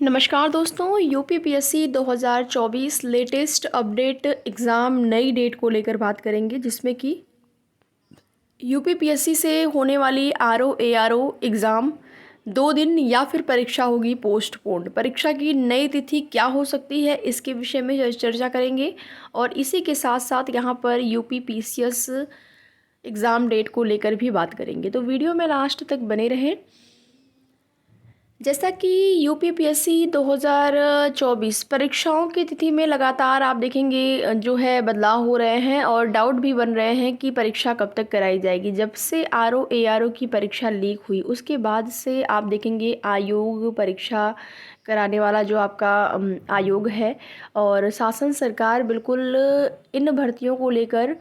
नमस्कार दोस्तों, UPPSC 2024 latest update exam नई डेट को लेकर बात करेंगे, जिसमें कि यूपीपीएससी से होने वाली आरओ एआरओ एग्ज़ाम 2 दिन या फिर परीक्षा होगी पोस्टपोन्ड। परीक्षा की नई तिथि क्या हो सकती है, इसके विषय में चर्चा करेंगे और इसी के साथ साथ यहाँ पर यूपीपीसीएस एग्ज़ाम डेट को लेकर भी बात करेंगे। तो वीडियो में लास्ट तक बने रहें। जैसा कि यूपीपीएससी 2024 परीक्षाओं की तिथि में लगातार आप देखेंगे जो है बदलाव हो रहे हैं और डाउट भी बन रहे हैं कि परीक्षा कब तक कराई जाएगी। जब से आरओ एआरओ की परीक्षा लीक हुई उसके बाद से आप देखेंगे आयोग परीक्षा कराने वाला जो आपका आयोग है और शासन सरकार बिल्कुल इन भर्तियों को लेकर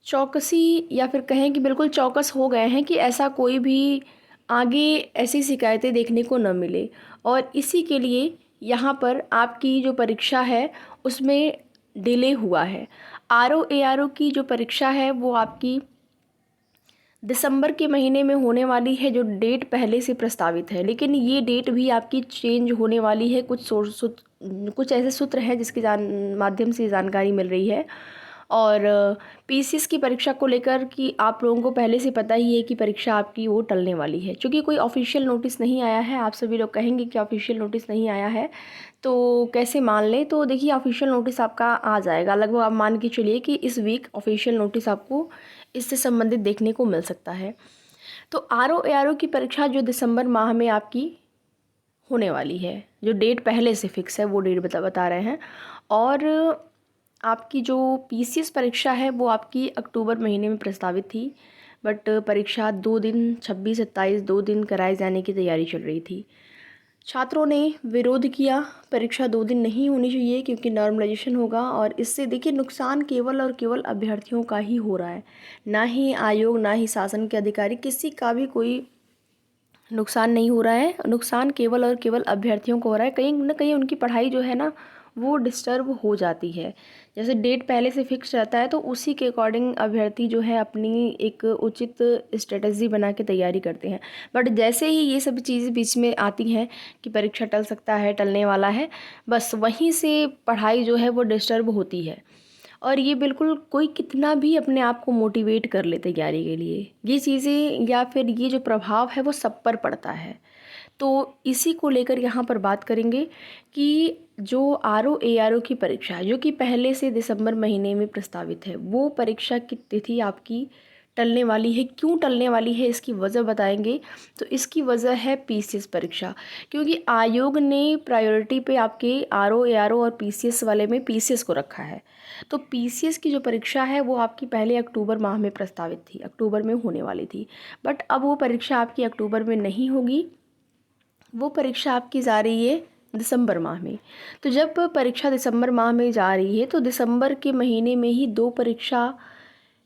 चौकसी या फिर कहें कि बिल्कुल चौकस हो गए हैं कि ऐसा कोई भी आगे ऐसी शिकायतें देखने को न मिले। और इसी के लिए यहाँ पर आपकी जो परीक्षा है उसमें डिले हुआ है। आरओ एआरओ की जो परीक्षा है वो आपकी दिसंबर के महीने में होने वाली है, जो डेट पहले से प्रस्तावित है, लेकिन ये डेट भी आपकी चेंज होने वाली है। कुछ ऐसे सूत्र हैं जिसके माध्यम से जानकारी मिल रही है। और पीसीएस की परीक्षा को लेकर कि आप लोगों को पहले से पता ही है कि परीक्षा आपकी वो टलने वाली है, क्योंकि कोई ऑफिशियल नोटिस नहीं आया है। आप सभी लोग कहेंगे कि ऑफिशियल नोटिस नहीं आया है तो कैसे मान लें। तो देखिए, ऑफिशियल नोटिस आपका आ जाएगा लगभग, आप मान के चलिए कि इस वीक ऑफिशियल नोटिस आपको इससे संबंधित देखने को मिल सकता है। तो आरओ एआरओ की परीक्षा जो दिसंबर माह में आपकी होने वाली है, जो डेट पहले से फिक्स है वो डेट बता रहे हैं। और आपकी जो पीसीएस परीक्षा है वो आपकी अक्टूबर महीने में प्रस्तावित थी, बट परीक्षा 2 दिन 26-27 2 दिन कराए जाने की तैयारी चल रही थी। छात्रों ने विरोध किया, परीक्षा 2 दिन नहीं होनी चाहिए क्योंकि नॉर्मलाइजेशन होगा और इससे देखिए नुकसान केवल और केवल अभ्यर्थियों का ही हो रहा है, ना ही आयोग ना ही शासन के अधिकारी, किसी का भी कोई नुकसान नहीं हो रहा है। नुकसान केवल और केवल अभ्यर्थियों को हो रहा है। कहीं ना कहीं उनकी पढ़ाई जो है ना वो डिस्टर्ब हो जाती है। जैसे डेट पहले से फिक्स रहता है तो उसी के अकॉर्डिंग अभ्यर्थी जो है अपनी एक उचित स्ट्रेटजी बना के तैयारी करते हैं। बट जैसे ही ये सब चीज़ें बीच में आती हैं कि परीक्षा टल सकता है, टलने वाला है, बस वहीं से पढ़ाई जो है वो डिस्टर्ब होती है। और ये बिल्कुल कोई कितना भी अपने आप को मोटिवेट कर ले तैयारी के लिए, ये चीज़ें या फिर ये जो प्रभाव है वो सब पर पड़ता है। तो इसी को लेकर यहाँ पर बात करेंगे कि जो आरओ एआरओ की परीक्षा है जो कि पहले से दिसंबर महीने में प्रस्तावित है, वो परीक्षा की तिथि आपकी टलने वाली है। क्यों टलने वाली है इसकी वजह बताएंगे। तो इसकी वजह है पीसीएस परीक्षा, क्योंकि आयोग ने प्रायोरिटी पे आपके आरओ एआरओ और पीसीएस वाले में पीसीएस को रखा है। तो पीसीएस की जो परीक्षा है वो आपकी पहले अक्टूबर माह में प्रस्तावित थी, अक्टूबर में होने वाली थी, बट अब वो परीक्षा आपकी अक्टूबर में नहीं होगी, वो परीक्षा आपकी जा रही है दिसंबर माह में। तो जब परीक्षा दिसंबर माह में जा रही है तो दिसंबर के महीने में ही दो परीक्षा,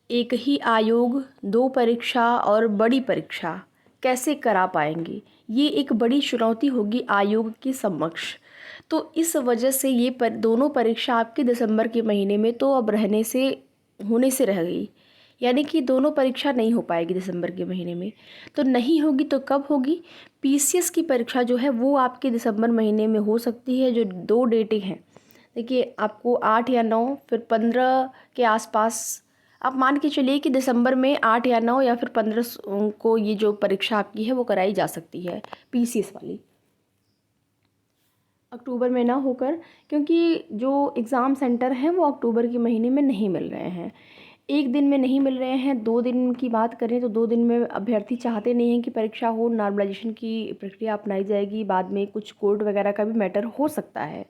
एक ही आयोग दो परीक्षा और बड़ी परीक्षा कैसे करा पाएंगे, ये एक बड़ी चुनौती होगी आयोग के समक्ष। तो इस वजह से ये दोनों परीक्षा आपके दिसंबर के महीने में तो अब होने से रह गई, यानी कि दोनों परीक्षा नहीं हो पाएगी दिसंबर के महीने में। तो नहीं होगी तो कब होगी? पीसीएस की परीक्षा जो है वो आपके दिसंबर महीने में हो सकती है। जो दो डेटें हैं, देखिए आपको 8 या 9 फिर 15 के आसपास आप मान के चलिए कि दिसंबर में 8 या 9 या फिर 15 को ये जो परीक्षा आपकी है वो कराई जा सकती है पीसीएस वाली, अक्टूबर में ना होकर, क्योंकि जो एग्ज़ाम सेंटर हैं वो अक्टूबर के महीने में नहीं मिल रहे हैं, एक दिन में नहीं मिल रहे हैं। 2 दिन की बात करें तो 2 दिन में अभ्यर्थी चाहते नहीं हैं कि परीक्षा हो, नॉर्मलाइजेशन की प्रक्रिया अपनाई जाएगी, बाद में कुछ कोर्ट वगैरह का भी मैटर हो सकता है,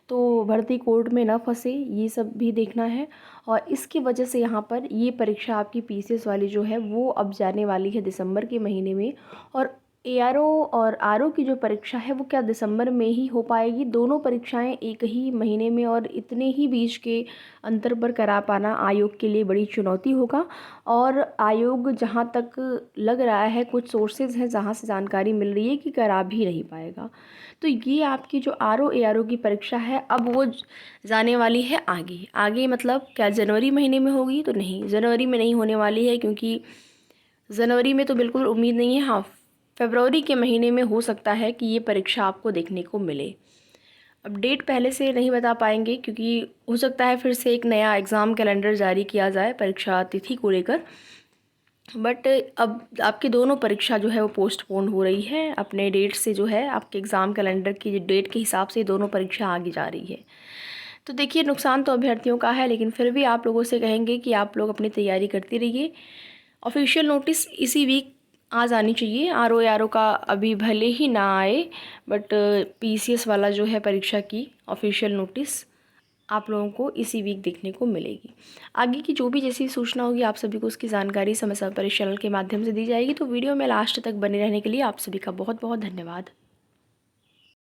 तो भर्ती कोर्ट में ना फंसे, ये सब भी देखना है। और इसकी वजह से यहाँ पर ये परीक्षा आपकी पीसीएस वाली जो है वो अब जाने वाली है दिसंबर के महीने में। और एआरओ और आरओ की जो परीक्षा है वो क्या दिसंबर में ही हो पाएगी? दोनों परीक्षाएं एक ही महीने में और इतने ही बीच के अंतर पर करा पाना आयोग के लिए बड़ी चुनौती होगा। और आयोग जहां तक लग रहा है, कुछ सोर्सेज हैं जहां से जानकारी मिल रही है कि करा भी नहीं पाएगा। तो ये आपकी जो आरओ एआरओ की परीक्षा है अब वो जाने वाली है आगे। आगे मतलब क्या जनवरी महीने में होगी? तो नहीं, जनवरी में नहीं होने वाली है, क्योंकि जनवरी में तो बिल्कुल उम्मीद नहीं है। हाँ, फरवरी के महीने में हो सकता है कि ये परीक्षा आपको देखने को मिले। अब डेट पहले से नहीं बता पाएंगे क्योंकि हो सकता है फिर से एक नया एग्ज़ाम कैलेंडर जारी किया जाए परीक्षा तिथि को लेकर। बट अब आपकी दोनों परीक्षा जो है वो पोस्टपोन हो रही है अपने डेट से, जो है आपके एग्ज़ाम कैलेंडर की डेट के हिसाब से दोनों परीक्षा आगे जा रही है। तो देखिए, नुकसान तो अभ्यर्थियों का है, लेकिन फिर भी आप लोगों से कहेंगे कि आप लोग अपनी तैयारी करते रहिए। ऑफिशियल नोटिस इसी वीक आ जानी चाहिए। आर ओ का अभी भले ही ना आए, बट PCS वाला जो है परीक्षा की ऑफिशियल नोटिस आप लोगों को इसी वीक देखने को मिलेगी। आगे की जो भी जैसी सूचना होगी आप सभी को उसकी जानकारी समय समय पर इस चैनल के माध्यम से दी जाएगी। तो वीडियो में लास्ट तक बने रहने के लिए आप सभी का बहुत बहुत धन्यवाद।